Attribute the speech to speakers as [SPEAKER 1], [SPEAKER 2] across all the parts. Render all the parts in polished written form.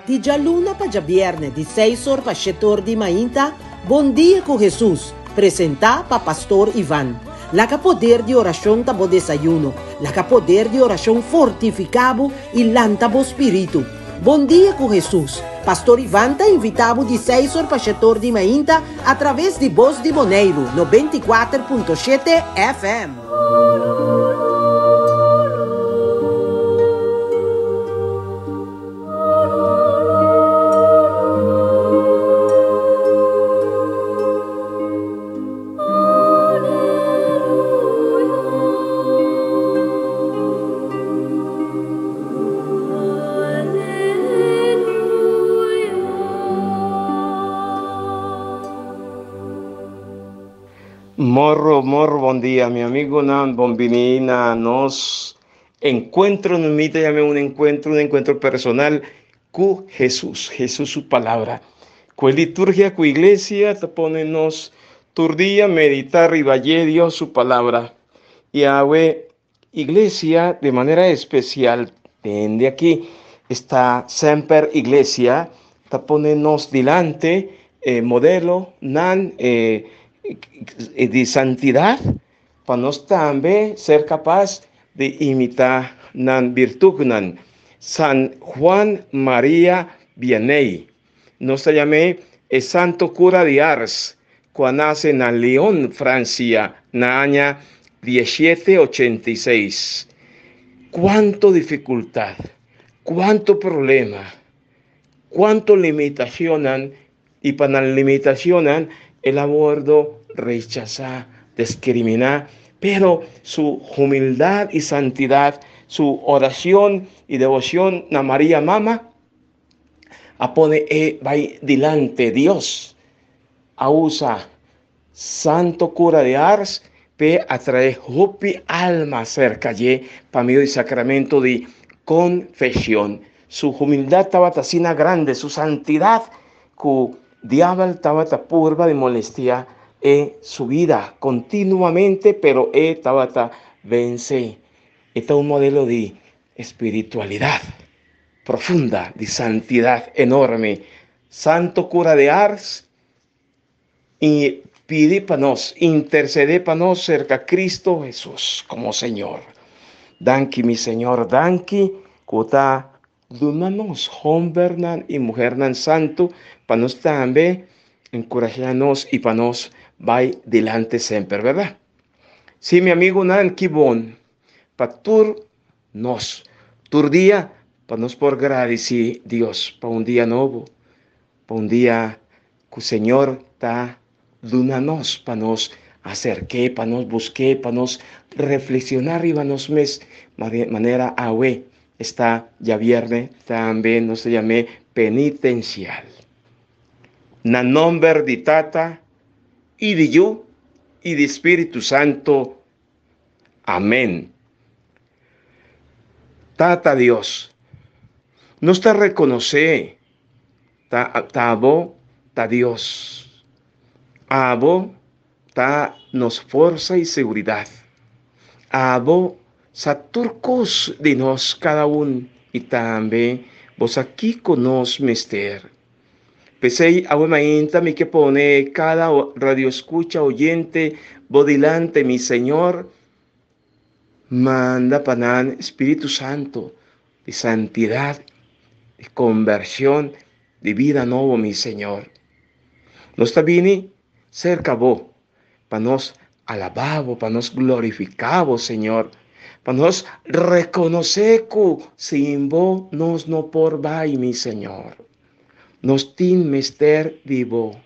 [SPEAKER 1] Di già luna pa già vierne, di 6 pa 7 di mainta, Bon dia con Jesus, presenta pa Pastor Ivan. La poder di oración tabo desayuno, la poder di oración fortificabo y lantabo spiritu. Bon dia con Jesus. Pastor Ivan ta invitabo di 6 pa 7 di mainta a través di Voz di Boneiro, 94.7 FM.
[SPEAKER 2] Morro, buen día, mi amigo Nan, bombinina, nos encuentro, nos invita a un encuentro personal con Jesús su palabra. Con liturgia, con iglesia, te ponenos tu día, meditar y valle Dios su palabra. Y a iglesia, de manera especial, de aquí, está Semper Iglesia, te ponenos delante, modelo, Nan, de santidad, para nos también ser capaz de imitar nan virtud nan San Juan María Vianney. Nos llamé el santo cura de Ars, cuando nace en Lyon, Francia, en el año 1786. Cuánto dificultad, cuánto problema, cuánto limitacionan, y para la limitacionan el abordo rechazar, discriminar, pero su humildad y santidad, su oración y devoción a María Mama, a pone va delante Dios, a usa santo cura de Ars, pe atrae hupi alma cerca ye, para medio del sacramento de confesión. Su humildad estaba tasina grande, su santidad, cu diablo estaba purva de molestia en su vida continuamente, pero estaba vence. Este es un modelo de espiritualidad profunda, de santidad enorme. Santo cura de Ars, y pide para nos, intercede para nos cerca a Cristo Jesús como Señor. Danki, mi Señor, danki, cuta dunanos, hombre y mujer santo, para nos también encorajarnos y para nos vai delante siempre, ¿verdad? Sí, mi amigo Nan Kibon, para tur día, para nos por agradecer Dios, para un día nuevo, para un día que el Señor está dunanos, para nos acerque, para nos busque, para nos reflexionar y para nos manera awe. Está ya viernes, también nos llamé penitencial. Na nombre de Tata, y de yo, y de Espíritu Santo. Amén. Tata Dios, nos te reconoce, ta abo, ta Dios. Abo, ta nos fuerza y seguridad. Abo, saturcos de nos cada uno, y también vos aquí con nos mister. Pesei a mainta mi que pone cada radio escucha oyente, bodilante mi Señor, manda panan Espíritu Santo, de santidad, de conversión, de vida nueva mi Señor. Nos tabini cerca vos, para nos alababo, para nos glorificabo, Señor, para nos reconocer que sin vos nos no por vai, mi Señor. Nos tin mester divo,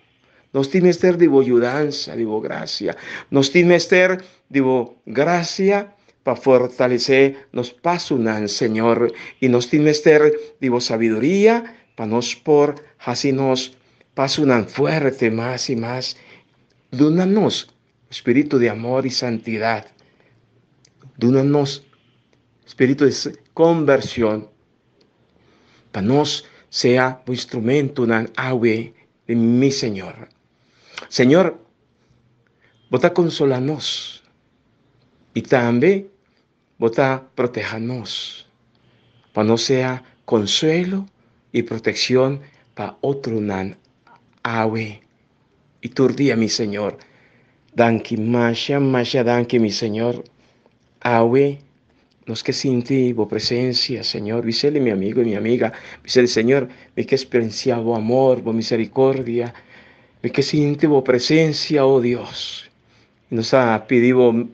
[SPEAKER 2] nos tin mester divo ayudanza, divo gracia, nos tin mester divo gracia para fortalecer nos pasunan, Señor, y nos tin mester divo sabiduría para nos por así nos pasunan fuerte más y más. Dúnanos espíritu de amor y santidad, dúnanos espíritu de conversión, para nos sea un instrumento en agua de mi Señor. Señor, vota consolanos y también vota protejanos, para no sea consuelo y protección para otro nan awe. Y tu día, mi Señor, danki masha danki, mi Señor, awe, nos que sinti tu presencia, Señor, visele mi amigo y mi amiga, visele, Señor, mi que experiencia tu amor, tu misericordia, mi que sinti tu presencia, oh Dios, nos ha pedido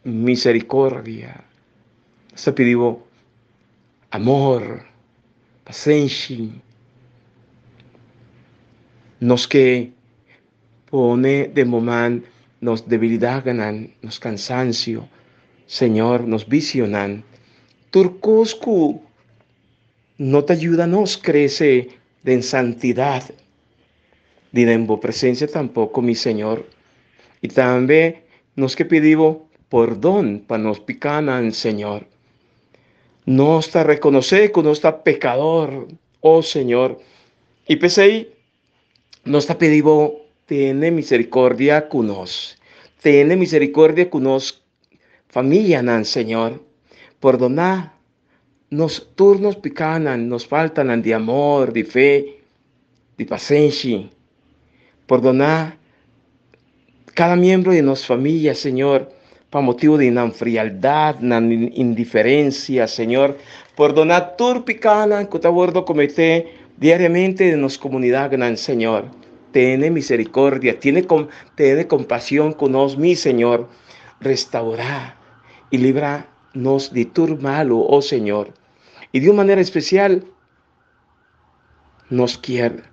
[SPEAKER 2] misericordia, nos ha pedido amor, paciencia, nos que pone de momento nos debilidad ganan, nos cansancio, Señor, nos visionan. Turcoscu no te ayuda, nos crece en santidad, ni en presencia tampoco, mi Señor. Y también nos que pedimos perdón para nos picanan, Señor. No está reconocer que no está pecador, oh Señor. Y pese ahí, nos está pedido, tiene misericordia con nos. Tiene misericordia con nos, familia, nan, Señor. Perdonar, nos turnos picanan, nos faltan de amor, de fe, de paciencia. Perdonar cada miembro de nuestra familia, Señor, para motivo de frialdad, indiferencia, Señor. Perdonar todo picanan que te abordo comete diariamente en nuestra comunidad, Señor. Tiene misericordia, tiene compasión con nos, mi Señor. Restaurar y líbranos de todo malo, oh Señor. Y de una manera especial, nos quiere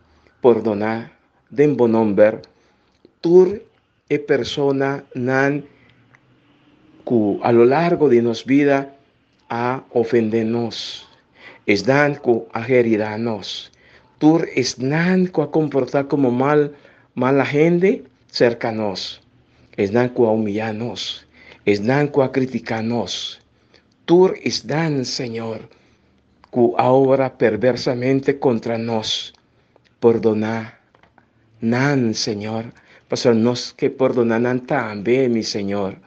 [SPEAKER 2] perdonar de buen nombre tur e persona nan que a lo largo de nuestra vida a ofendernos, es dan que a herirnos. Tur es nan que a comportar como mala gente cerca de nos. Es dan que a humillarnos. Es dan que a criticarnos. Tur es dan, Señor, que obra perversamente contra nos. Perdonar, nan, Señor. Pastor, nos que perdonan también, mi Señor.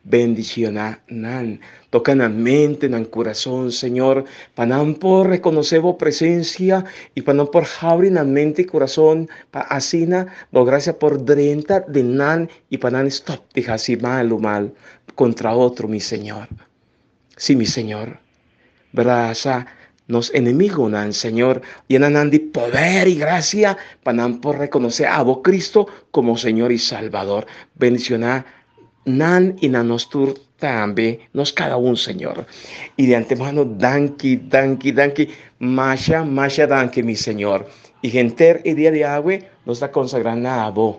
[SPEAKER 2] Bendicionar, nan. Toca en la mente, en el corazón, Señor, para no por reconocer tu presencia y para no por abrir en la mente y corazón, para así, lo gracias por drenta de nan y para no stop, dejar así mal contra otro, mi Señor. Sí, mi Señor. Braza nos enemigos, nan, Señor, y nan de poder y gracia para no por reconocer a vos, Cristo, como Señor y Salvador. Bendicionar nan y nanostur también, nos cada un, Señor. Y de antemano, danki, masha, danki, mi Señor. Y gente el día de agua nos da consagrando a vos.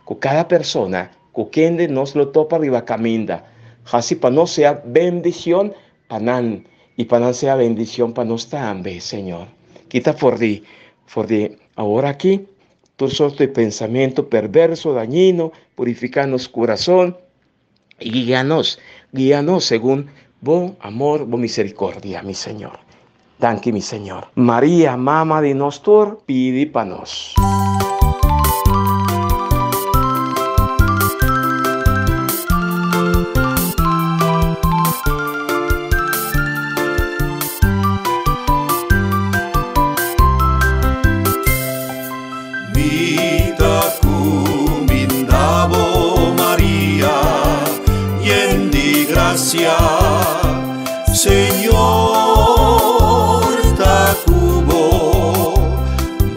[SPEAKER 2] Con cada persona, con quien nos lo topa arriba caminda. Así para no sea bendición para nan. Y para no sea bendición para nos también, Señor. Quita por di ahora aquí, todo sorto de pensamiento perverso, dañino, purificarnos corazón. Y guíanos según vos amor, vos misericordia, mi Señor. Danke, mi Señor. María, mamá de nosotros, pide para nos.
[SPEAKER 3] Señor, tacubo,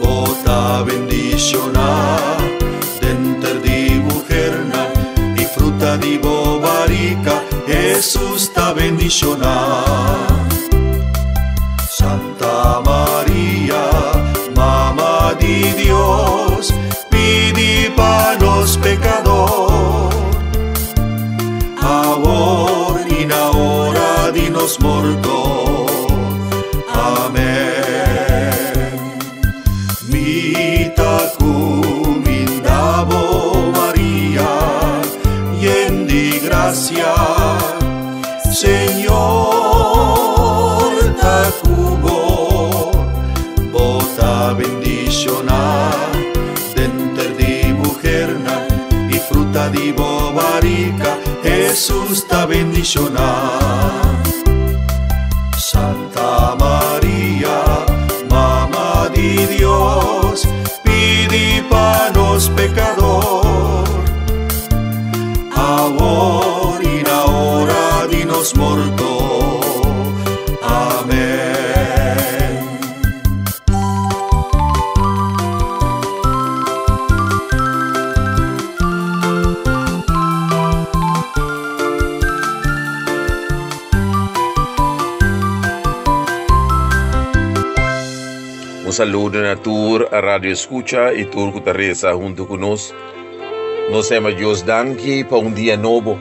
[SPEAKER 3] bota bendiciona, denter di mujerna y fruta di bobarica, Jesús ta bendiciona. Santa María, Mamá di Dios, pidi pa los pecadores, ahora y ahora di nos morto. Amén. Mita cumindabo María, y di gracia, Señor, tacubo, bota bendiciona, denter di mujerna y fruta di bobarica, Jesús ta bendiciona. Santa María, Mamá mi Dios, pidi panos pecador, ahora y na hora dinos morto. Amén.
[SPEAKER 4] Un saludo a tour a Radio Escucha y tour que reza junto con nos. Nos hemos Dios danke para un día nuevo.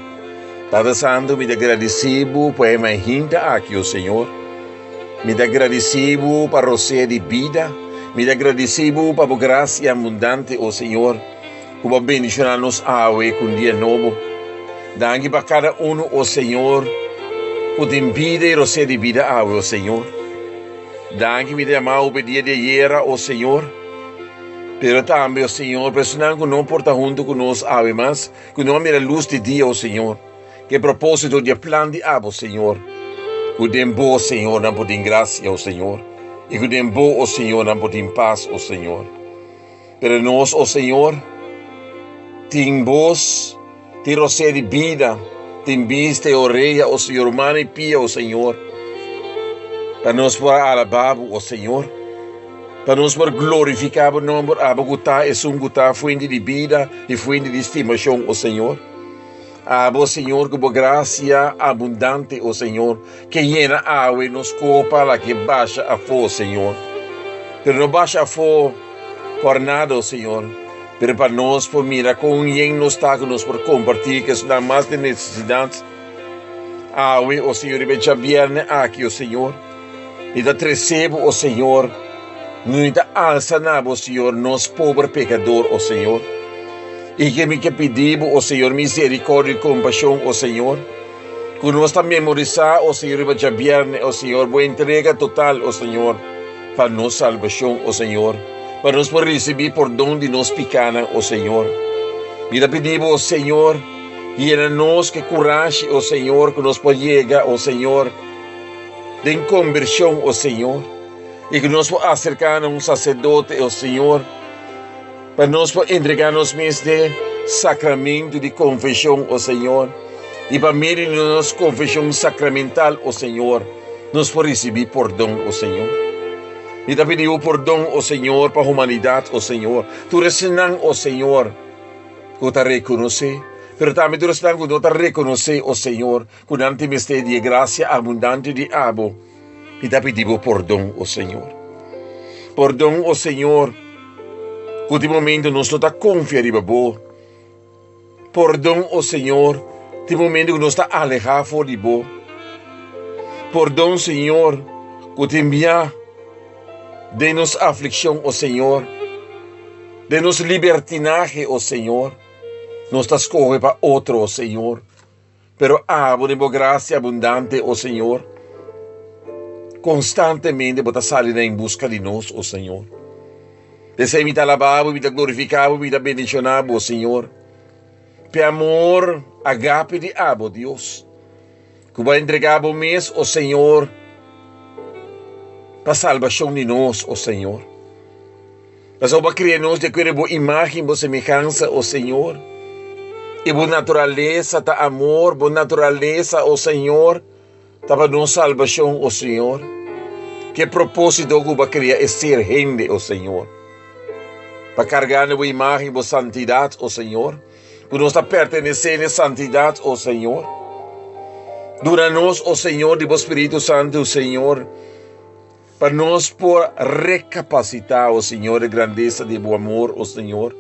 [SPEAKER 4] Padre Santo, me agradecido por esta gente aquí, oh Señor. Me agradecido para rocer de vida. Me agradecido para tu gracia abundante, oh Señor. Como bendicionarnos hoy con un día nuevo. Danke para cada uno, oh Señor, que te impide rocer de vida hoy, oh Señor. Danke me amado pedir de ayer, oh Señor. Pero también, oh Señor, personal que no porta junto con nosotros, además, que no mira luz de día, oh Señor. Que propósito de plan de abo, Señor. Que den bo, Señor, não podem gracia, oh Señor. E que den bo, oh Señor, não podem paz, oh Señor. Pero nós, oh Señor, tem vos, tem roce de vida, tem vista e orelha, oh Señor, humana e pia, oh Señor. Para nós por alabar, oh Senhor. Para nós por glorificar o nome, abogutá é gutá, fuente de vida e fuente de estimação, oh Senhor. Abo, Senhor, que por graça abundante, oh Senhor, que llena água e nos copa la que baixa a fo, Senhor. Pero não baixa a fo por nada, oh Senhor. Pero para nós, por mira, com quem nos está que nos por compartilhar, que está mais de necessidade. Água, oh Senhor, e veja viernes aqui, oh Senhor. E da recebo, oh Senhor, não da alça na, oh Senhor, nós pobre pecador, oh Senhor. E que me pedimos, oh Senhor, misericórdia e compaixão, oh Senhor. Que nós também memorizar, oh Senhor, e vai viernes, oh Senhor, boa entrega total, oh Senhor, para nossa salvação, oh Senhor. Para nós poder receber perdão de nós pecados, oh Senhor. E da pedimos, oh Senhor, llena-nos que coragem, oh Senhor, que nós podemos chegar, oh Senhor, de conversão, oh Senhor, e que nós podemos acercar a um sacerdote, oh Senhor, para nós entregar-nos neste sacramento de confissão, oh Senhor, e para meio de nossa confissão sacramental, oh Senhor, nós podemos receber perdão, oh Senhor. E te pedimos perdão, oh Senhor, para a humanidade, oh Senhor. Tu resenang, oh Senhor, que te reconhece. Pero também tu resenang que não te reconhece, oh Senhor, que não te mestre de graça abundante de abo. E te pedimos perdão, oh Senhor. Perdão, oh Senhor, que de momento nós não te confiamos em você. Perdão, oh Senhor, de momento que nós te alejamos de você. Perdão, Senhor, que te envia de-nos aflição, oh Senhor. De-nos libertinaje, oh Senhor. Nos te escoge para outro, oh Senhor. Pero abo de graça abundante, oh Senhor. Constantemente você salir em busca de nós, oh Senhor. Desejo me te alabar, me te glorificar, me te bendicionar, oh Senhor. Por amor, agape de abo, Deus. Que vai entregar o mês, oh Senhor, para a salvação de nós, oh Senhor. Mas para criar-nos de acordo com a imagem, com a semelhança, oh Senhor. E boa natureza, tá amor, boa natureza, oh Senhor, tá para nossa salvação, oh Senhor. Que propósito que vai criar é ser gente, oh Senhor. Para carregar a imagem, a santidade, oh Senhor. Que nós está pertencendo à santidade, oh Senhor. Dura-nos, oh Senhor, de Espírito Santo, oh Senhor. Para nós por recapacitar, oh Senhor, a grandeza de bom amor, oh Senhor.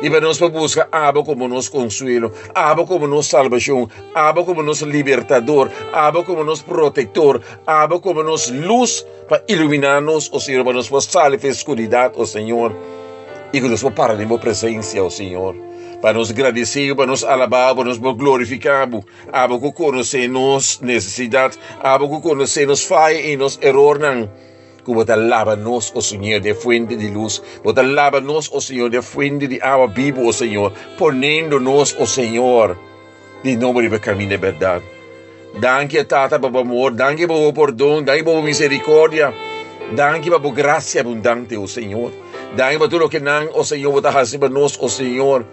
[SPEAKER 4] E para nós buscar Abba como nosso consuelo, Abba como nossa salvação, Abba como nosso libertador, Abba como nosso protetor, Abba como nossa luz para iluminar-nos, oh Senhor, para nós sair da escuridão, oh Senhor. E que nós parar em tua presença, oh Senhor. Para nos agradecer, para nos alabar, para nos glorificar, Abba que conhece nossas necessidades, Abba que conhece nos falhas e nos erros. Que você lava-nos, oh Senhor, de fuente de luz. Você lava-nos, oh Senhor, de fuente de água viva, oh Senhor. Ponendo-nos, oh Senhor, de novo de caminho de verdade. Danke, Tata, por amor. Danke por perdão. Danke por misericórdia. Danke por gracia abundante, oh Señor. Danke por todo lo que nan, oh Señor, vos estás haciendo por nos, oh Señor.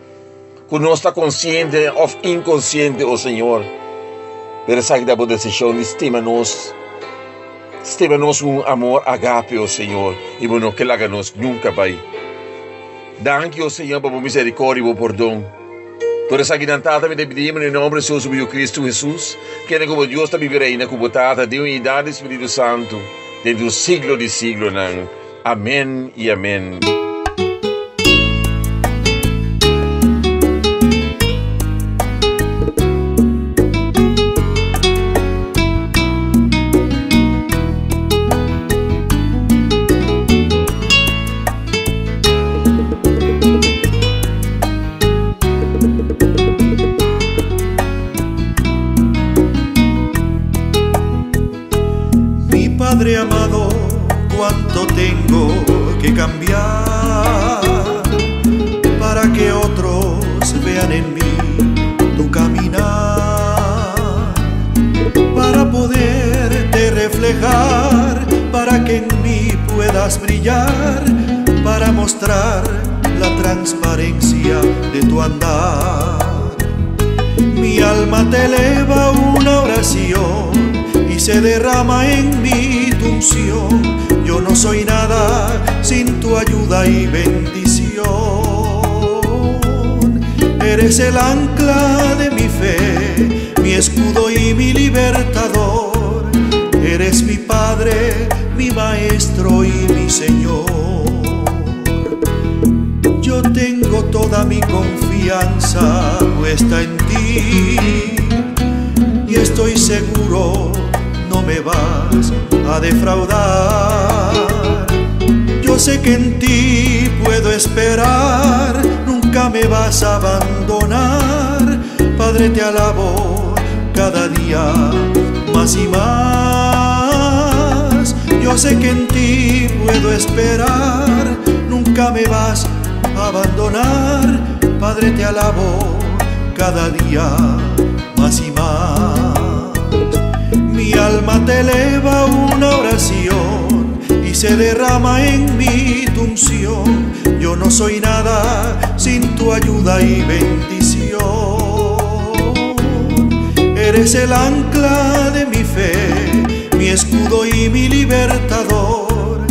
[SPEAKER 4] Que no está consciente o inconsciente, oh Señor. Pero sabe da boa decisão, estima-nos um amor agape, oh Senhor, e não que larga-nos nunca, Pai. Danke, oh Senhor, por misericórdia e por perdão. Por essa guiantada me pedimos em nome de Jesus, meu Cristo Jesus, que é como Deus está vivendo aí na cubotata, de unidade do Espírito Santo, dentro do siglo de siglo, não. Amém e amém.
[SPEAKER 3] Padre amado, cuánto tengo que cambiar para que otros vean en mí tu caminar, para poderte reflejar, para que en mí puedas brillar, para mostrar la transparencia de tu andar. Mi alma te eleva una oración y se derrama en mí tu unción. Yo no soy nada sin tu ayuda y bendición. Eres el ancla de mi fe, mi escudo y mi libertador. Eres mi Padre, mi Maestro y mi Señor. Yo tengo toda mi confianza puesta en ti y estoy seguro no me vas a defraudar. Yo sé que en ti puedo esperar, nunca me vas a abandonar. Padre, te alabo cada día más y más. Yo sé que en ti puedo esperar, nunca me vas a abandonar. Padre, te alabo cada día más y más. Mi alma te eleva una oración y se derrama en mí tu unción. Yo no soy nada sin tu ayuda y bendición. Eres el ancla de mi fe, mi escudo y mi libertador.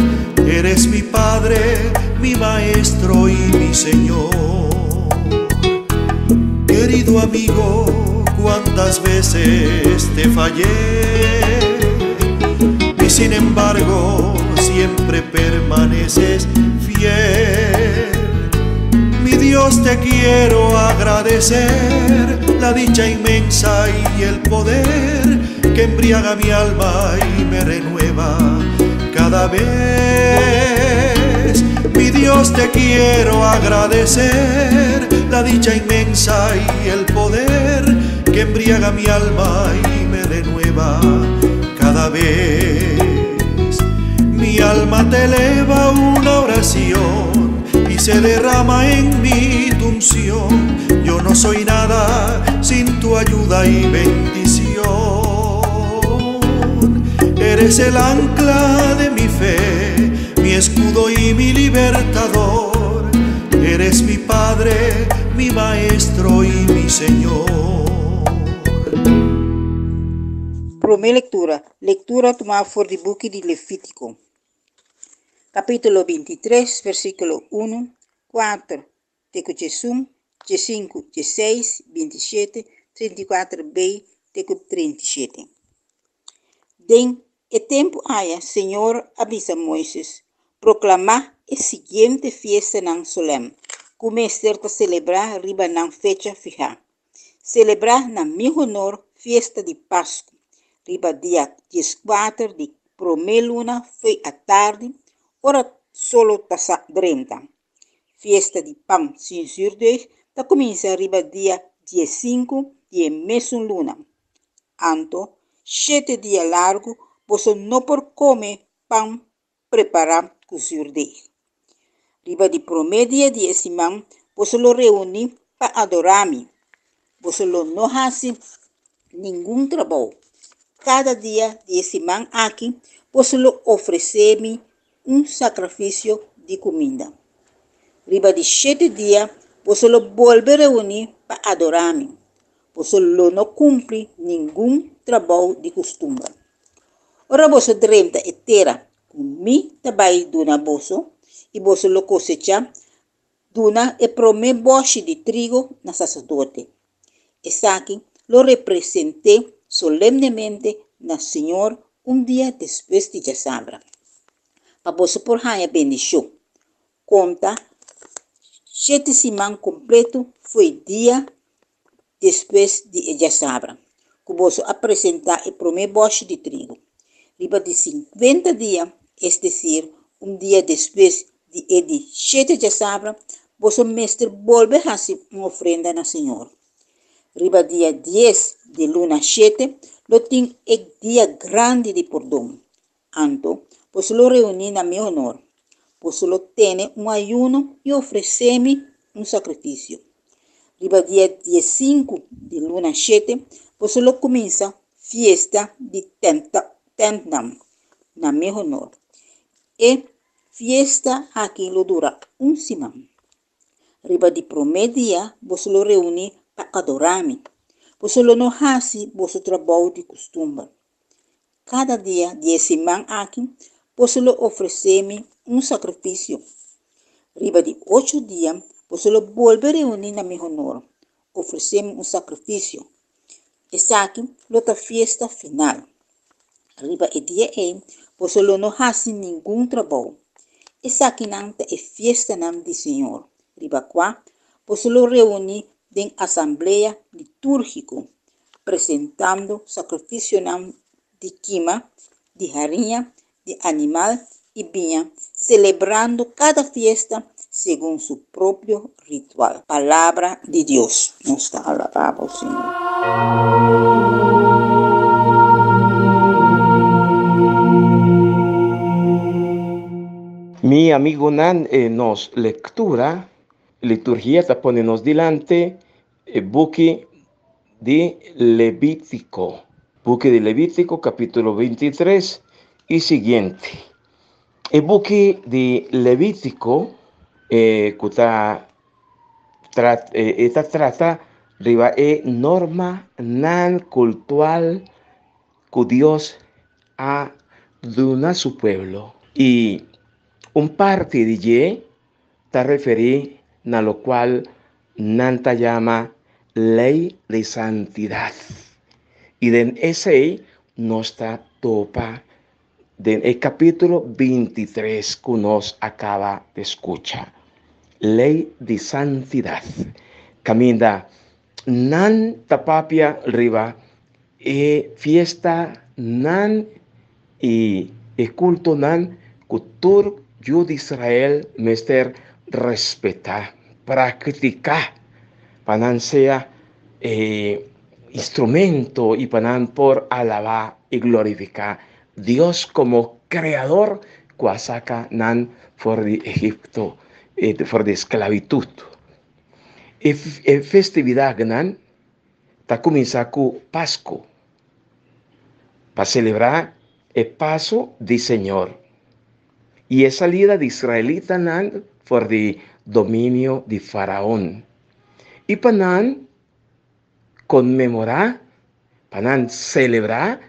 [SPEAKER 3] Eres mi Padre, mi Maestro y mi Señor. Querido amigo, cuántas veces te fallé y sin embargo siempre permaneces fiel. Mi Dios, te quiero agradecer la dicha inmensa y el poder que embriaga mi alma y me renueva cada vez. Mi Dios, te quiero agradecer la dicha inmensa y el poder que embriaga mi alma y me renueva cada vez. Mi alma te eleva una oración y se derrama en mí tu unción. Yo no soy nada sin tu ayuda y bendición. Eres el ancla de mi fe, mi escudo y mi libertador. Eres mi Padre, mi Maestro y mi Señor.
[SPEAKER 5] Primeira lectura tomada por el book de Levítico, capítulo 23, versículo 1, 4, teco 5, 16, 27, 34b, teco 37. Den el tiempo haya, Señor, avisa Moisés, proclamar a siguiente fiesta en Solem, começar a celebrar riba na fecha fija. Celebrar na meu honor fiesta de Páscoa, riba dia 14 de primeira luna foi à tarde, ora solo tassa 30. Fiesta de pão sem surdes, da começa riba dia 15 de mesma luna. Anto, 7 dias largo, você não por comer pão preparar com surdes. Riba de primeiro dia de semana, você lo reúne para adorar-me. Você não faz nenhum trabalho. Cada dia de semana aqui, você lo oferece-me un sacrificio de comida. Riba de 7 días, vos lo vuelve a reunir para adorarme. Vos no cumple ningún trabajo de costumbre. Ora vos dremta e terra con mi trabalho duna boso e vos lo cosecha duna e prome boshi de trigo na sacerdote. Esaki lo representé solemnemente na Senhor dia después de ya sabra. Pa vos por haya bendición. Conta 7 semanas completo foi dia después de ya sabra. Que vos apresentar e prome boshi de trigo. Riba de 50 días, es decir, dia después de 7 de sabra, vosso mestre volve a hacer uma ofrenda na Senhor. Riba dia 10 de luna 7, lo tem el dia grande de perdão. Anto, vos lo reuni na meu honor. Vos lo tiene un ayuno e ofreceme un sacrificio. Riba dia 15 de luna 7, vos lo comienza fiesta de Tentnam, na meu honor. E fiesta aqui lo dura un semana. Riba de primeiro dia, vos lo reúne para adorarme. Vos lo no hace vos trabalho de costume. Cada dia de semana aqui, vos lo ofreceme un sacrificio. Riba de 8 dias, vos lo vuelve a reunir na meu honor. Ofreceme un sacrificio. Essa aqui lo ta fiesta final. Riba e dia 1, vos lo no hace ningún trabalho. Essa aqui nanta é fiesta nam de Senhor. Riba 4, vos lo reúne en asamblea litúrgico, presentando sacrificio nam de quima, de harinha, de animal e vinha, celebrando cada fiesta según su propio ritual. Palabra de Dios. Nos está alabado, Señor.
[SPEAKER 2] Mi amigo Nan nos liturgia ta ponenos delante buque de Levítico. Buque de Levítico capítulo 23 y siguiente. El buque de Levítico esta trata de norma nan cultural que Dios ha dado a su pueblo. Y un parte de ye está referido a lo cual Nanta llama ley de santidad. Y en ese nos está topa del capítulo 23 que nos acaba de escuchar. Ley de santidad. Camina nan tapapia riba fiesta nan y culto nan cultura de Israel mester respetar, practicar, para sea instrumento y para por alabar y glorificar Dios como creador que saca nan for de Egipto, for de esclavitud. Festividad nan ta comienza con Pascua para celebrar el paso del Señor. Y es salida de israelita nan por el dominio de Faraón. Y para conmemorar, para celebrar,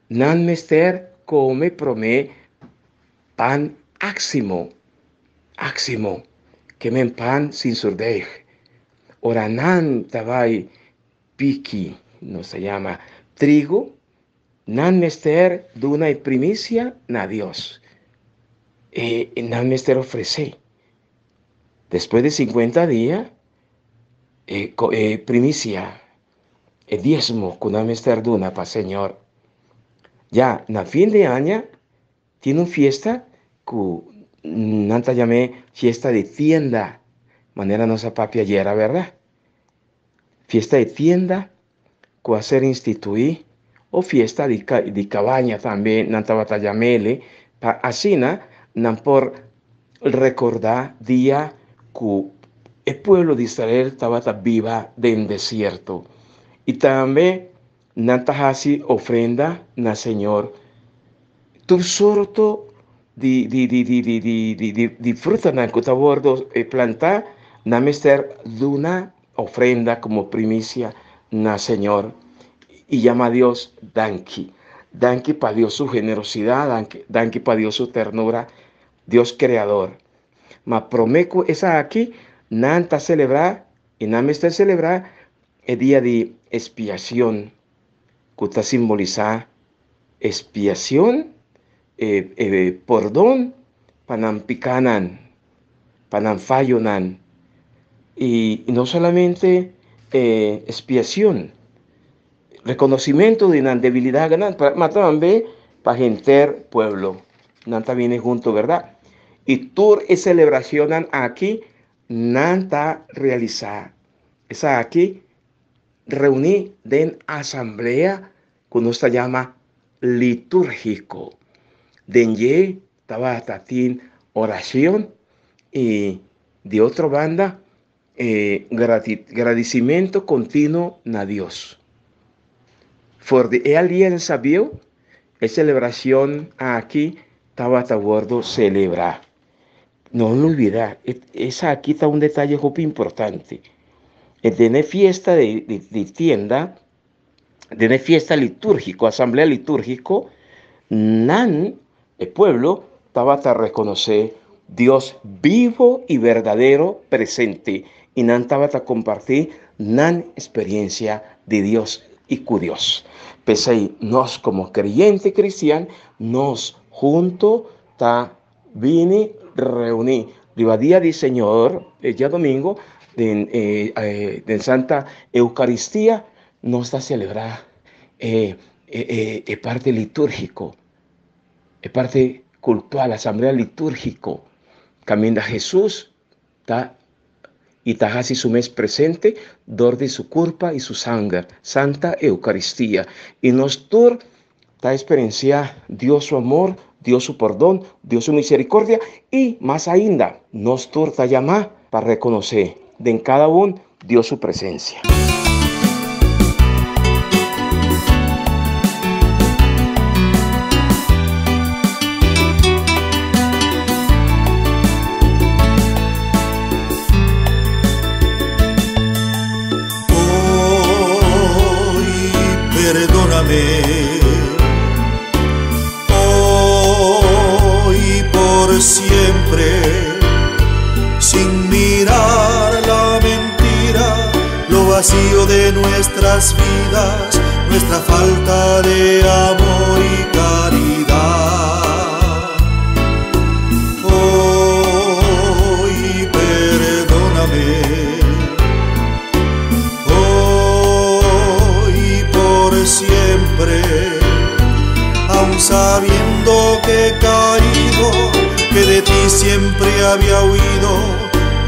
[SPEAKER 2] nan mester come prome pan áximo, que men pan sin surdej. Ora nan tabay piqui, no se llama trigo, nan mester duna y primicia na Dios. Nan mester ofrece. Después de 50 días, primicia, diezmo, que nan mester duna para Señor. Ya, na fin de año, tiene una fiesta que nanta llamé fiesta de tienda. Manera nosa papi ayer, ¿verdad? Fiesta de tienda, que va a ser instituir, o fiesta de cabaña también, nanta batallamele, para así, nan por recordar día que el pueblo de Israel estaba viva en desierto. Y también nanta hasi ofrenda na Señor. Tu sorto di fruta na que tabordo plantar, na mester una ofrenda como primicia na Señor. Y llama a Dios Danki. Danki para Dios su generosidad, Danki para Dios su ternura, Dios creador. Ma promeco esa aquí, nanta celebrar, y na mester celebrar el día de expiación, que está simbolizada expiación, perdón, panam picanan, panam fallonan, y no solamente expiación, reconocimiento de la debilidad ganan, pero también para genter pueblo, nanta viene junto, ¿verdad? Y tour y celebración aquí, nanta realizar, esa aquí reuní en asamblea que nos llama litúrgico. Denye estaba tatín oración y de otra banda agradecimiento continuo a Dios. For de alguien sabio, es celebración aquí estaba tabordo celebrar. No lo olvidar, esa aquí está un detalle muy importante. Tener fiesta de tienda, tener fiesta litúrgico, asamblea litúrgico, nan el pueblo estaba a reconocer Dios vivo y verdadero presente, y nan estaba a compartir nan experiencia de Dios y con Dios. Pese ahí, nos como creyente cristiano, nos junto ta vine reunir. El día del Señor, el día domingo, de Santa Eucaristía, nos está celebrar parte litúrgico, parte cultural, asamblea litúrgico. Camina Jesús, y está así su mes presente, dor de su culpa y su sangre, Santa Eucaristía. Y nos está experiencia Dios su amor, Dios su perdón, Dios su misericordia, y más ainda, nos está llamar para reconocer de en cada uno Dios su presencia.
[SPEAKER 3] Perdóname, hoy por siempre, sin mirar la mentira, lo vacío de nuestras vidas, nuestra falta de amor y caridad. Hoy perdóname, siempre, aun sabiendo que he caído, que de ti siempre había huido,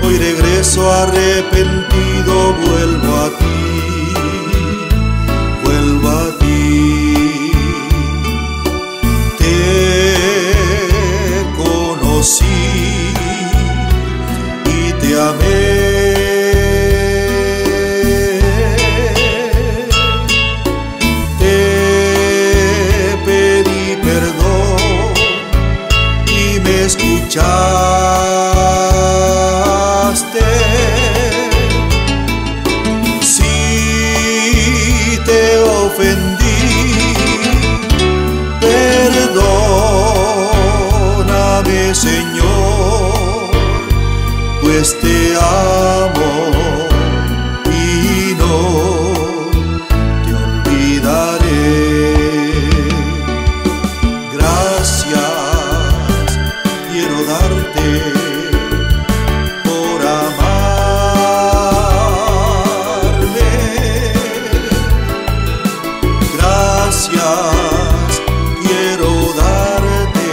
[SPEAKER 3] hoy regreso arrepentido, vuelvo a ti, te conocí y te amé. Escuchaste, si te ofendí, perdóname, Señor, pues te amo y no te olvidaré. Gracias quiero darte por amarme. Gracias quiero darte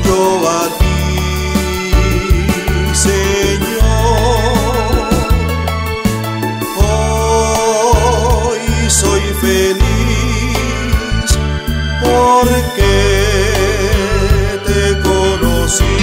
[SPEAKER 3] yo a ti, Señor. Hoy soy feliz porque te conocí.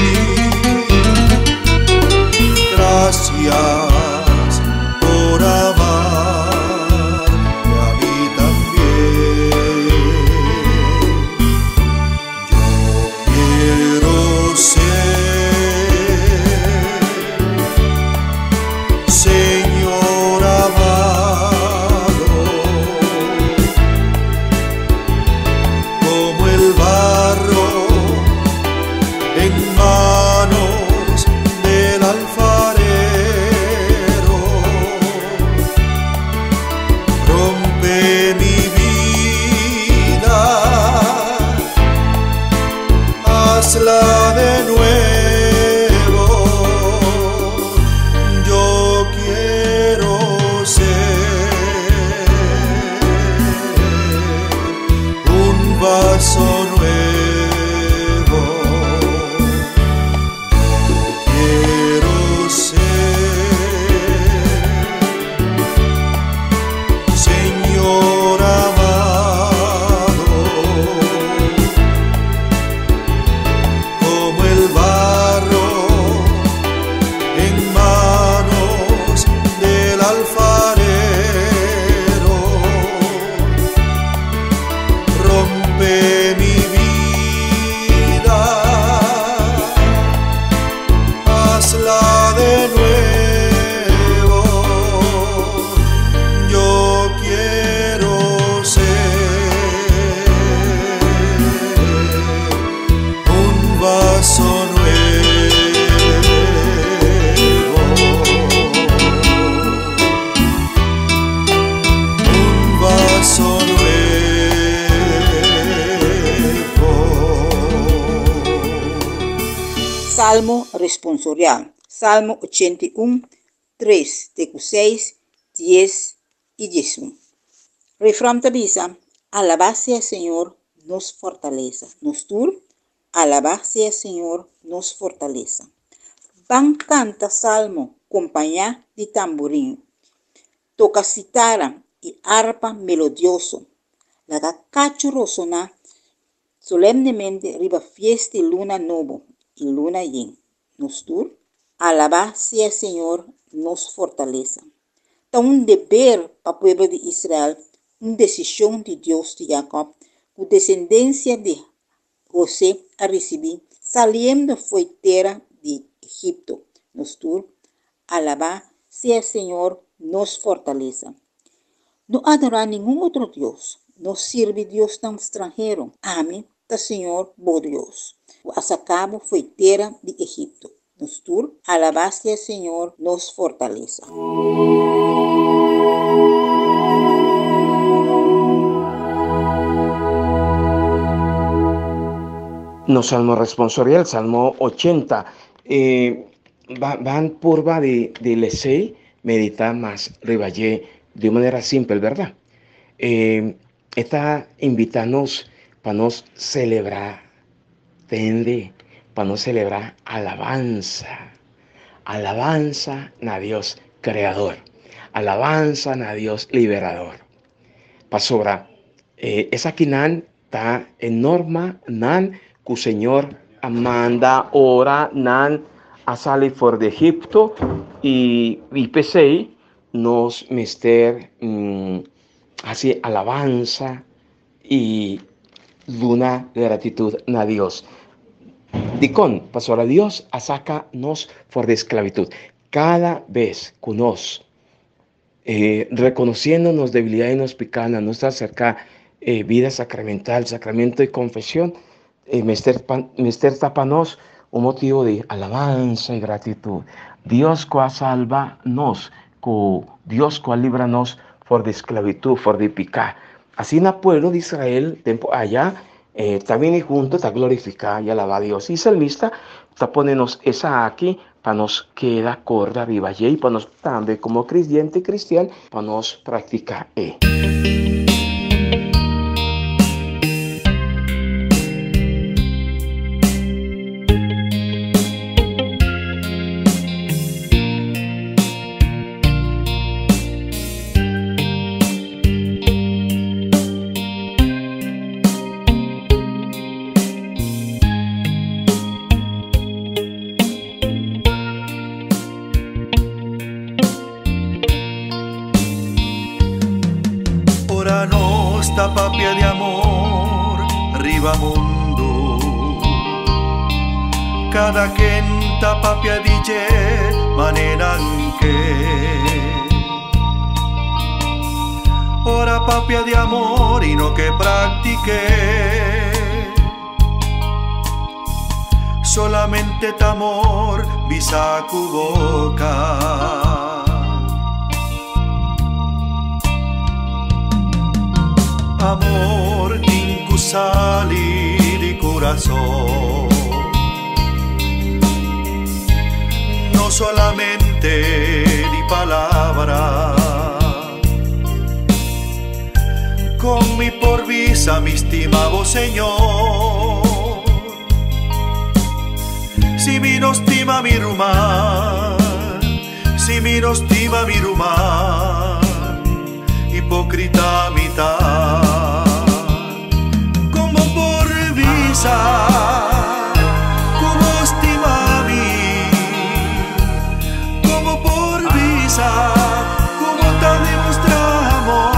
[SPEAKER 5] Salmo responsorial. Salmo 81, 3, 6, 10 y 11. Refrán tabisa, alabase al Señor, nos fortaleza. Nos tur, alabase al Señor, nos fortaleza. Van canta salmo, compañía de tamborín. Toca citara y arpa melodioso. La cacho rosona solemnemente riba fiesta y luna novo y luna yen. Nos tur, alabase al Señor, nos fortaleza. Está un deber para el pueblo de Israel, una decisión de Dios de Jacob, cu descendencia de José a recibir, saliendo fue tierra de Egipto. Nos tur, alabase al Señor, nos fortaleza. No adorar ningún otro Dios, no sirve Dios tan extranjero. Amén, el Señor, bo Dios. Hasta cabo fue tierra de Egipto. Nos tur, alabase al Señor, nos fortaleza.
[SPEAKER 2] No salmo responsorial, salmo 80. Van purva de lesei, meditar más riballé de manera simple, ¿verdad? Está invitarnos para nos celebrar, para nos celebrar alabanza a Dios creador, alabanza a Dios liberador. Para sobra, esa quinan está enorme, nan, que el Señor manda ora, nan, a salir fuera de Egipto y pesei nos mister así alabanza y luna gratitud a Dios. Dicón, pasó a Dios a sacarnos fuera de esclavitud. Cada vez que nos reconociéndonos debilidades y nos picana, nos acerca vida sacramental, sacramento y confesión, mister tapanos un motivo de alabanza y gratitud. Dios que salva nos, Dios que libra nos por de esclavitud, por de picar. Así en el pueblo de Israel, tiempo allá, también y junto está glorificar y alabar a Dios. Y salmista está ponernos esa aquí para nos queda corda arriba y para nos también como creyente y cristiano para nos practicar.
[SPEAKER 3] Sta papia di amor riva mundo, cada quenta papia dice manenanche. Ora papia di amor y no que practique, solamente t'amor visa cu boca. Amor tincu sali di corazón, no solamente di palabra, con mi por visa mi estimado Señor. Si mi no estima mi rumán, si mi no estima mi rumán, hipócrita mitad, como por visa, como estima mí, como por visa, como te demostramos.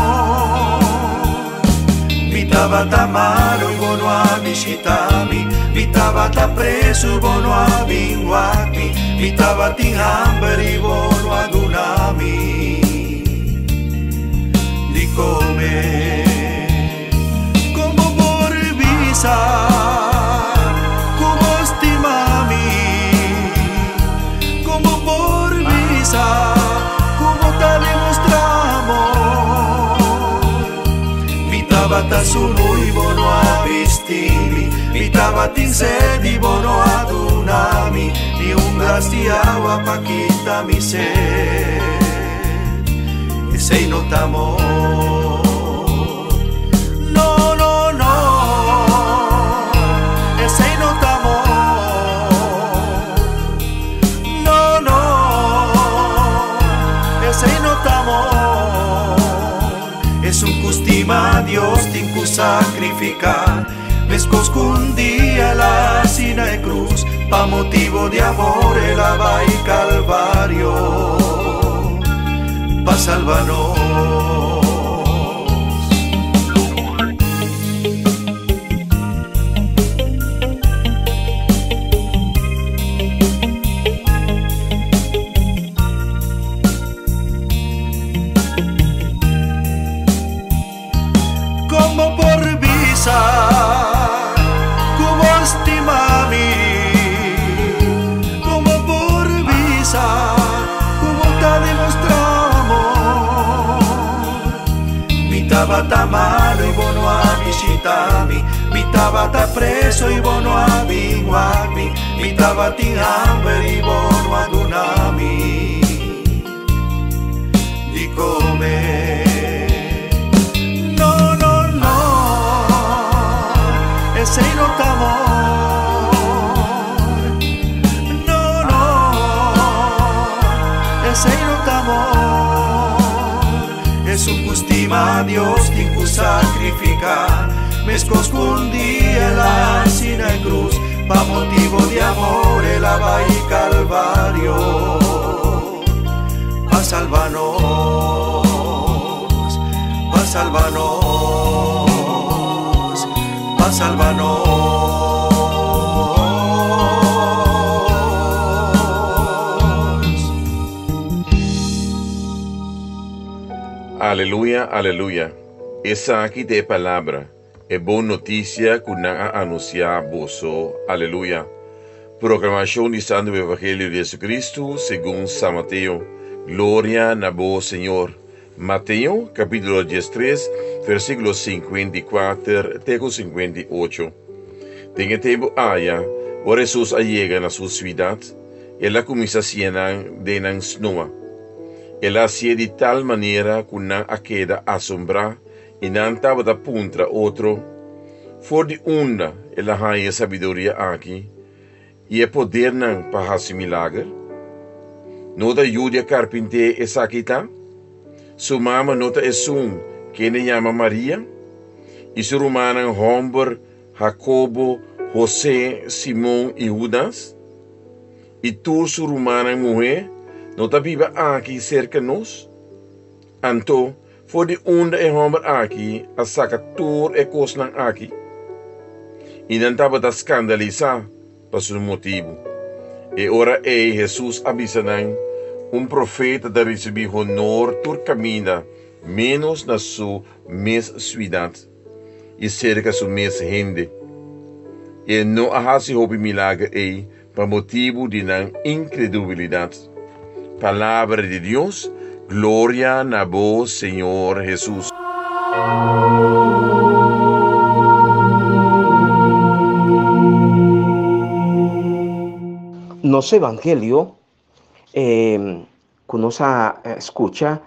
[SPEAKER 3] Mi tabata malo y bono a mi shitami, mi tabata preso bono a binguami, mi tabata in hambre y bono a dunami. Como por visa, como estimami, como por visa, como te demostramos. Mi tabata solo y bono a mistimi, mitabating sedi bono adunami, ni un glas di agua pa quitami sed, e sei notamo. No, no, no, e sei notamo. No, no, e sei notamo. Es un custima Dios tinku sacrificar, me escondía la sina de cruz, pa motivo de amor la va y calvario, pa salvarnos. Como por visa, como estimami, como por visa, como te demostramos. Mi tabata malo y bono a visitami, mi tabata preso y bono a vinguami, mi tabata in hambre y bono a dunami. Di come. E sei notamo. No, no, e sei notamo. Es un custima Dios tinku sacrificar, me escondía la sina de cruz, pa motivo de amor la va y calvario, pa salvarnos, pa salvarnos. Sálvanos.
[SPEAKER 4] Aleluya, aleluya. Esa aqui de palavra é boa notícia que nós anunciar vosso. Aleluya. Proclamação do Santo Evangelho de Jesus Cristo segundo São Mateus. Glória na vós, Senhor. Mateus, capítulo 13, versículos 54 até 58. Tem tempo allá, o Jesus llega na sua cidade, ela começa a cenar de nan snoa. Ela hacía de tal maneira que não a queda assombrar e não estava da punta outro. For de onda, ela ganha sabedoria aqui, e é poder não para fazer milagre. Nota Júdia carpinteiro essa aqui tá? Sua mama nota é que ele chama Maria, e seu irmão Homber, Jacobo, José, Simão e Judas, e tu sua irmã mulher, nota viva aqui cerca de nós. Então, for de onde é Homber aqui, a saca tur é coisa aqui. E não estava a escandalizar por seu motivo. E ora é Jesus avisando, profeta da receber honor tur caminha, menos na sua mesma cidade e cerca sua mesma gente. E não há se houve milagre aí, por motivo de não incredulidade. Palavra de Deus, glória na vós, Senhor Jesus.
[SPEAKER 2] Nosso evangelho, que nos escucha,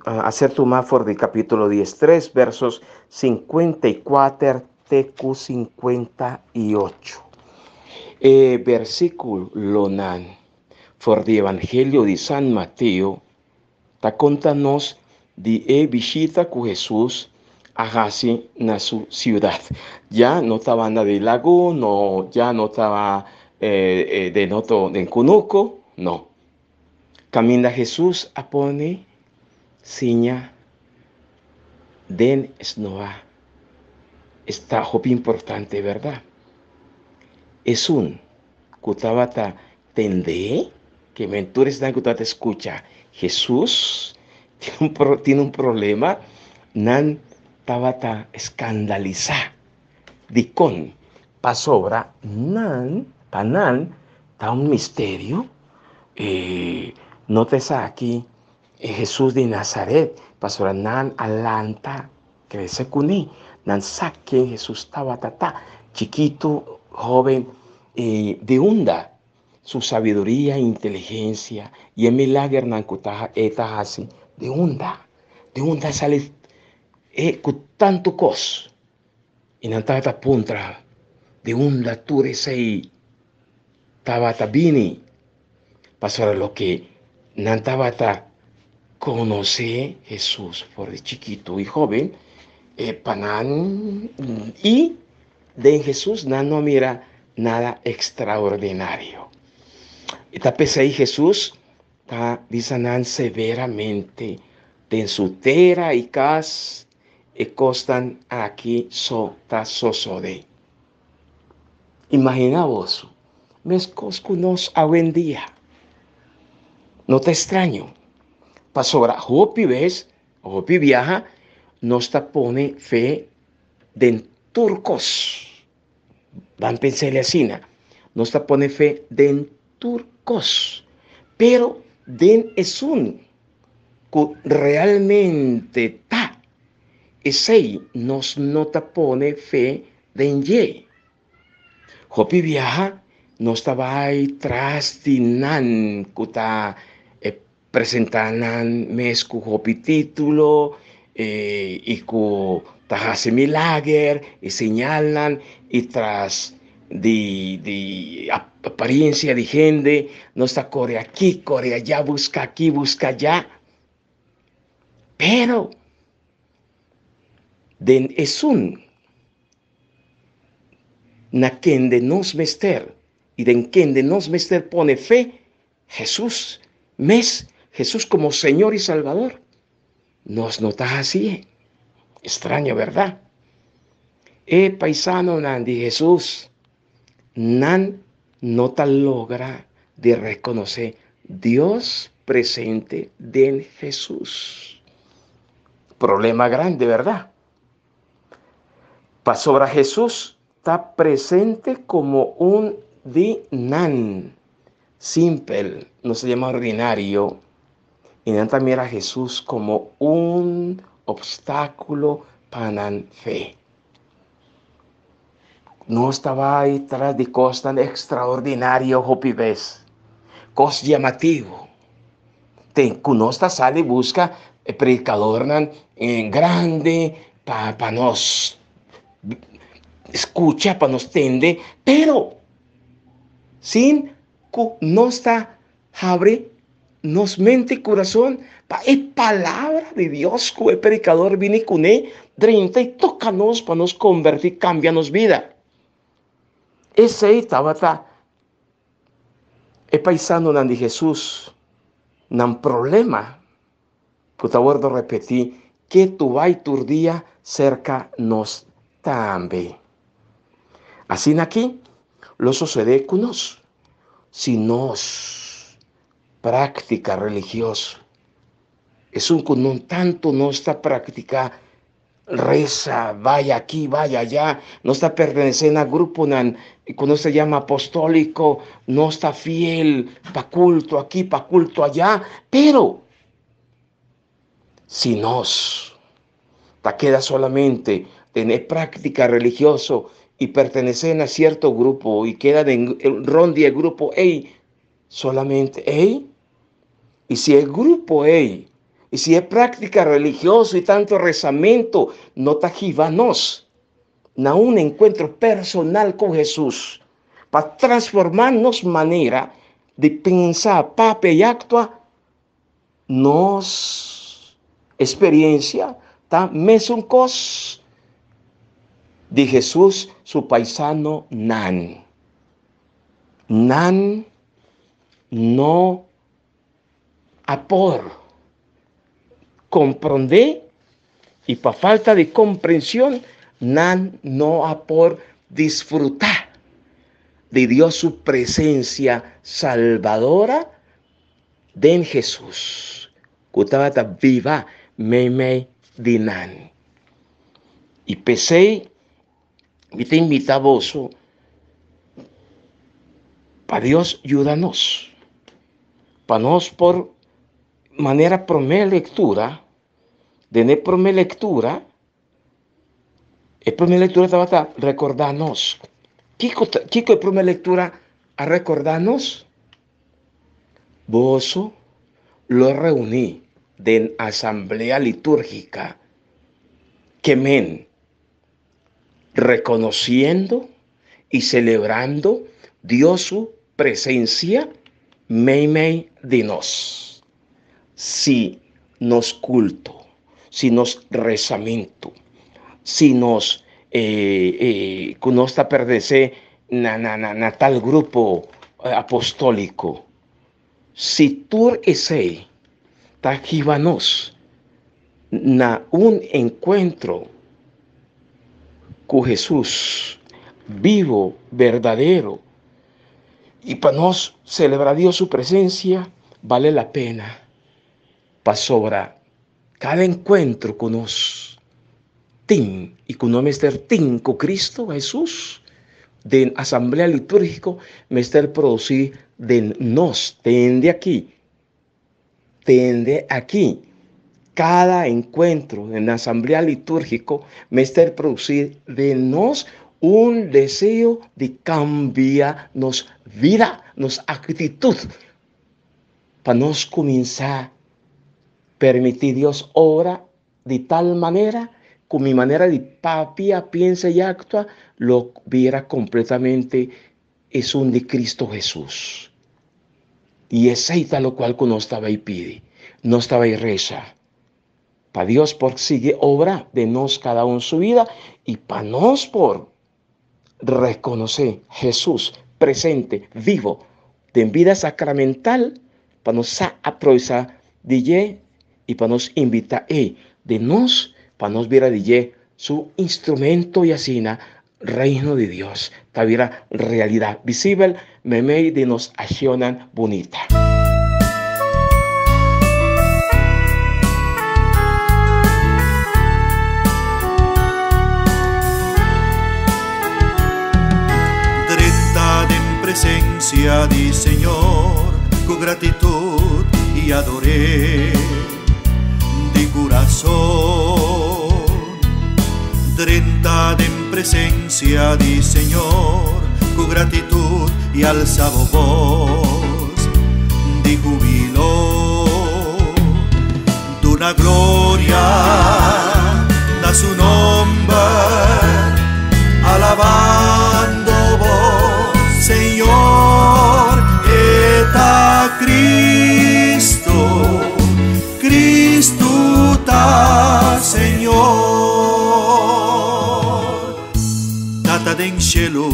[SPEAKER 2] hacer tu máfor de capítulo 13, versos 54 tecu 58. Versículo nan, for de evangelio de San Mateo, ta contanos de visita que Jesús hagase na su ciudad. Ya no estaba en el lago, no, ya no estaba de noto en Cunuco, no. Camina Jesús a pone seña den esnoa. Está muy importante, ¿verdad? Es un cutabata tende que mentores dan cutabata escucha. Jesús tiene un problema, nan tabata escandaliza. Dicon pasobra nan panan ta un misterio. Notesa aquí Jesús de Nazaret, pastora nan alanta crece cuní. nan saque Jesús estaba chiquito, joven, de onda. Su sabiduría, inteligencia y el milagro nan kutaha eta así de onda sale con tanto cos y nan tata puntra de onda turesei tabata bini pasó lo que nan tabata conoce Jesús por de chiquito y joven panan y de Jesús no mira nada extraordinario. Esta pese Jesús está disanan severamente de su tera y cas y costan aquí ta sosode. Imagina vos, mescos cunos a buen día. No te extraño. Pasora, hopi ves, hopi viaja, nos ta pone fe den turcos. Van pensarle así, nos ta pone fe den turcos. Pero den es un que realmente ta. Ese nos nota pone fe den ye. Hopi viaja, nos ta vai tras dinan kuta presentanan mes ku hopi título y ku tahase milager y señalan y tras de apariencia de gente no está corre aquí, corre allá, busca aquí, busca allá, pero den es un na quien de nos mester y de quien de nos mester pone fe Jesús Jesús como Señor y Salvador nos nota así. Extraño, ¿verdad? Paisano nan de Jesús nan nota logra de reconocer Dios presente en Jesús. Problema grande, ¿verdad? Pasora Jesús está presente como un dinan simple, no se llama ordinario, y nan también a Jesús como un obstáculo para la fe. No estaba ahí tras de cosas tan extraordinario, hopibes, cos llamativo. No está sale y busca el predicador en grande para nos escucha, para nos tende, pero sin no está abre nos mente y corazón para la palabra de Dios que el predicador viene con él, 30 y tócanos para nos convertir, cambiarnos vida. Ese estaba el paisano de Jesús, nan problema, que te vuelvo a repetir, que tu vai tu día cerca nos también. Así aquí lo sucede con nos. Si nos práctica religiosa es un que no tanto no está práctica reza, vaya aquí, vaya allá, no está perteneciendo a grupo que no se llama apostólico, no está fiel para culto aquí, para culto allá, pero si nos queda solamente tener práctica religiosa y pertenecer a cierto grupo y queda en el ron de grupo solamente y si el grupo y si es práctica religiosa y tanto rezamiento, no tajivanos, na un encuentro personal con Jesús, para transformarnos manera de pensar, papel y actuar, nos experiencia, ta mesuncos de Jesús, su paisano nan. Nan no apor. Comprender y para falta de comprensión nan no ha por disfrutar de Dios su presencia salvadora de Jesús. Kutabata viva me dinan. Y pensé, te invitaba para Dios ayúdanos, para nos por manera primera lectura, de la primera lectura, La primera lectura estaba a recordarnos. ¿Qué es la primera lectura a recordarnos? Vos lo reuní de asamblea litúrgica que men reconociendo y celebrando Dios su presencia mei de nos. Si nos culto, si nos rezamiento, si nos pertenece na tal grupo apostólico, si tú ese tajibanos na un encuentro con Jesús vivo, verdadero, y para nos celebrar Dios su presencia, vale la pena para sobrar cada encuentro con nos y con nuestro con Cristo Jesús de asamblea litúrgica mester producir de nos tende aquí cada encuentro en la asamblea litúrgica mester producir de nos un deseo de cambiar nos vida, nos actitud para nos comenzar permitir Dios obra de tal manera con mi manera de papia piensa y actúa lo viera completamente es un de Cristo Jesús. Y es ahí lo cual no estaba y pide, no estaba y reza. Para Dios por sigue obra de nos cada uno en su vida y para nos por reconocer Jesús presente, vivo, de vida sacramental, para nos aprovechar de y para nos invitar de nos, para nos ver de su instrumento y así reino de Dios, para realidad visible, meme de nos accionan bonita.
[SPEAKER 3] Presencia di Señor, con gratitud y adoré de corazón. 30 en presencia di Señor, con gratitud y alzaba voz de júbilo, de una gloria da su nombre, alabando vos, Señor, eta Cristo, Cristo ta Señor. Tata den cielo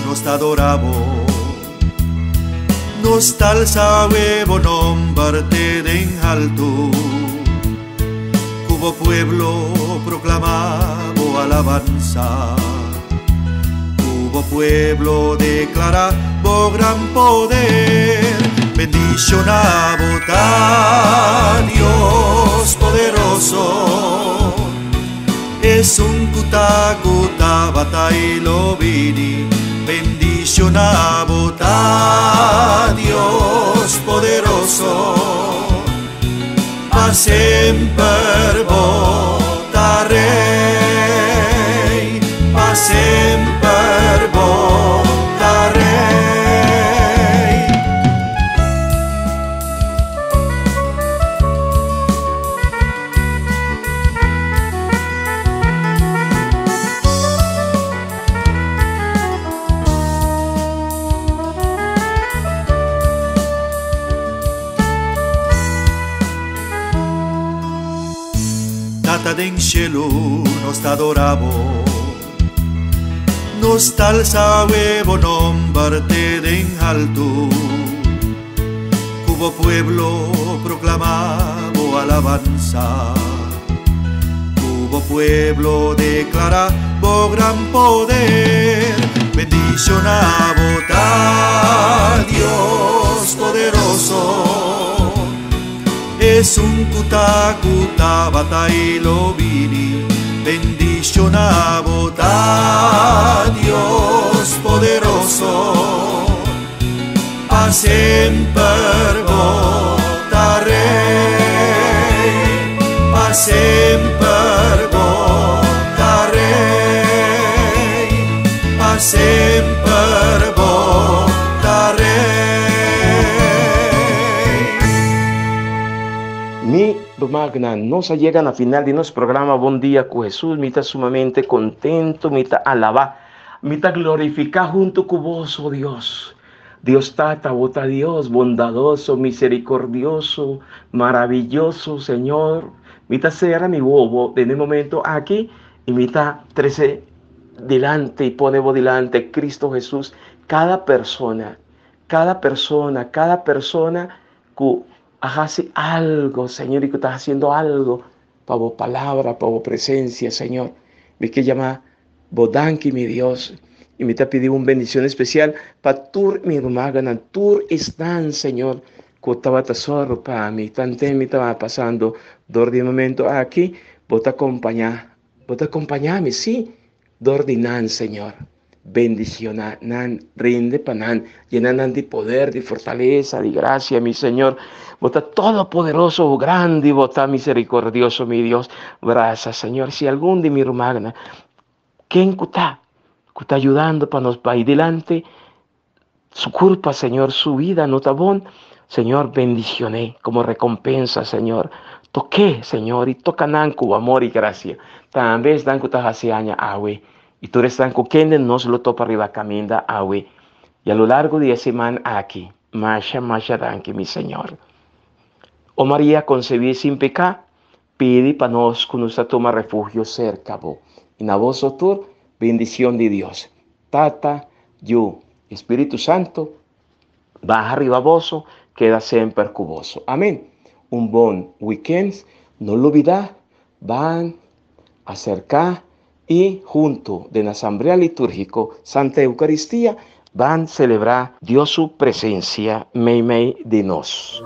[SPEAKER 3] nos adoramos, nos alzamos nombre den alto, como pueblo proclamamos alabanza. Pueblo declara por gran poder, bendicionamos a Dios poderoso. Es un cuta batalla vini, bendicionamos a Dios poderoso. Pa siempre votaré, pa siempre Tata den cielo nos adoramos, nos alzamos nombre den alto, como pueblo proclamamos alabanza, como pueblo declara por gran poder, bendicionamos a Dios poderoso. Es un cuta batalla vini, bendicionamos a Dios poderoso. Pa siempre votaré, pa siempre votaré.
[SPEAKER 2] Espíritu Magna. Nos llegan al final de nuestro programa Buen Día con Jesús. Me está sumamente contento, me está alabar, me está glorificar junto con vos, oh Dios. Dios tata, bota Dios, bondadoso, misericordioso, maravilloso, Señor. Me está cerra mi bobo en el momento aquí y me está 13 delante y pone vos delante Cristo Jesús. Cada persona que hace algo, Señor, y que estás haciendo algo para vos palabra, para vos presencia, Señor. Me que llama Bodanki, mi Dios, y me te pidió una bendición especial para tur mi hermana, tur están, Señor, que estaba tesoro para mí, tanto me estaba pasando de momento aquí, vos te acompañame, sí, dordinan, Señor. Bendición, rinde panan, llenan de poder, de fortaleza, de gracia, mi Señor. Vota todopoderoso, grande, vota misericordioso, mi Dios. Gracias, Señor. Si algún de mi hermana, ¿quién está ayudando para nos ir delante? Su culpa, Señor, su vida no está bon. Señor, bendicioné como recompensa, Señor. Toqué, Señor, y tocan con amor y gracia. También dan que estás hace años, y tú eres tan coquende, no se lo topa arriba caminda, awe. Y a lo largo de esa semana aquí, masha, danke, mi Señor. Oh María, concebí sin pecado, pide para nos que nos toma refugio cerca, bo. Y na vosotros, bendición de Dios. Tata, yo, Espíritu Santo, baja arriba voso, queda siempre cuboso. Amén. Un buen weekend, no lo olvidá, van a acercar y junto de la asamblea litúrgico Santa Eucaristía van a celebrar Dios su presencia, mei de nos.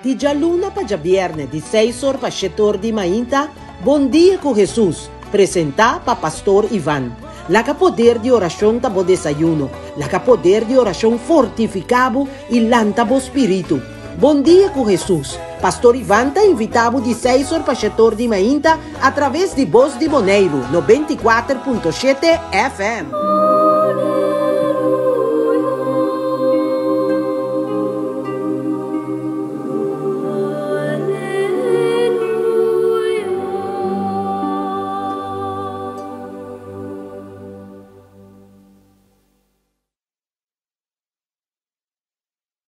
[SPEAKER 1] Di già luna pa già viernes, di 6 horas pa 7 horas di mainta, Buen Día con Jesús, presenta pa Pastor Iván. La poder de oración tabo desayuno, la poder de oración fortificado y lantabo espíritu. Buen Día con Jesús. Pastor Iván te invitado de 6 horas para 7 horas de manhã a través de Voz de Moneiro, 94.7 FM.